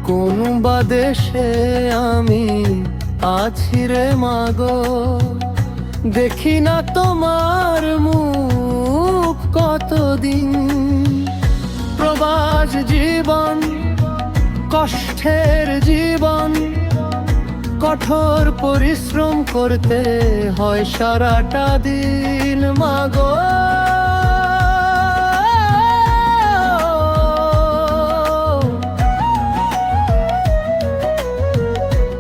কোন বা দেশে আমি আছি রে মাগো, দেখি না তোমার মুখ কতদিন। প্রবাস জীবন, কষ্টের জীবন, কঠোর পরিশ্রম করতে হয় সারাটা দিন মাগো।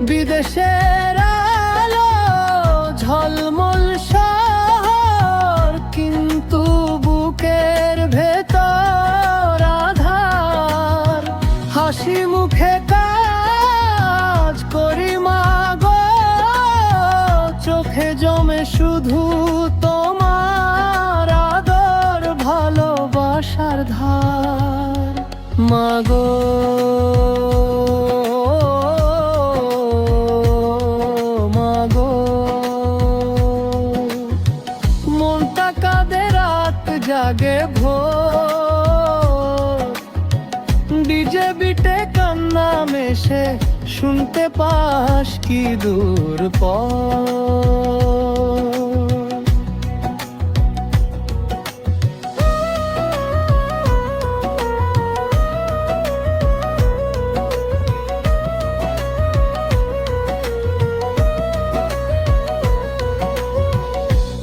বিদেশের আলো ঝলমল শহর, কিন্তু বুকের ভেতর আধার। হাসি মুখে কাজ করি মাগো, চোখে জমে শুধু তোমার আদর ভালোবাসার ধার মাগো। মনটা কাঁদে রাত জাগে ভোর, ডিজে বিটে কান্না মেশে শুনতে পাস কি দূর পর।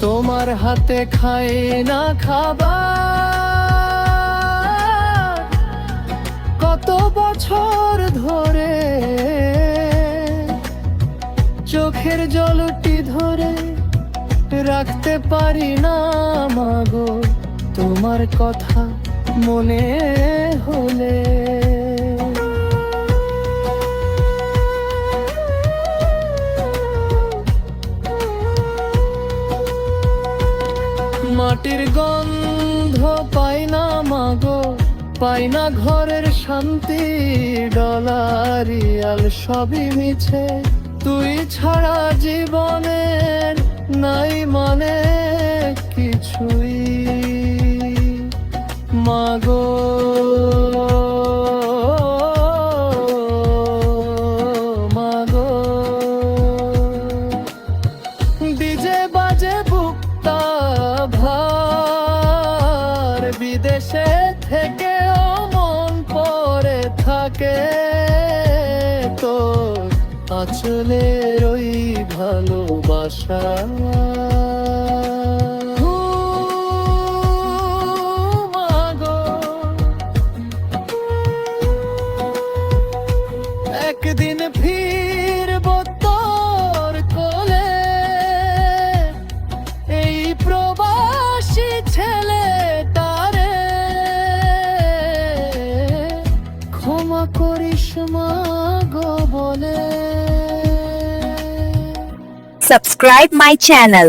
তোমার হাতে খাই না খাবার কত বছর ধরে, চোখের জলটি ধরে রাখতে পারি না মাগো, তোমার কথা মনে হলে। মাটির গন্ধ পাই না মাগো, পাই না ঘরের শান্তি, ডলারিয়াল সবই মিছে, তুই ছাড়া জীবনের নাই মানে কিছুই মাগো। মাগো ডিজে বাজে বুকটা ভার, বিদেশে থেকেও মন পড়ে থাকে তোর আঁচলের ওই ভালোবাসা। মাগো একদিন ফিরব তোর কোলে, এই প্রবাসী ছেলেটারে ক্ষমা করিস মাগো বলে। Subscribe my channel.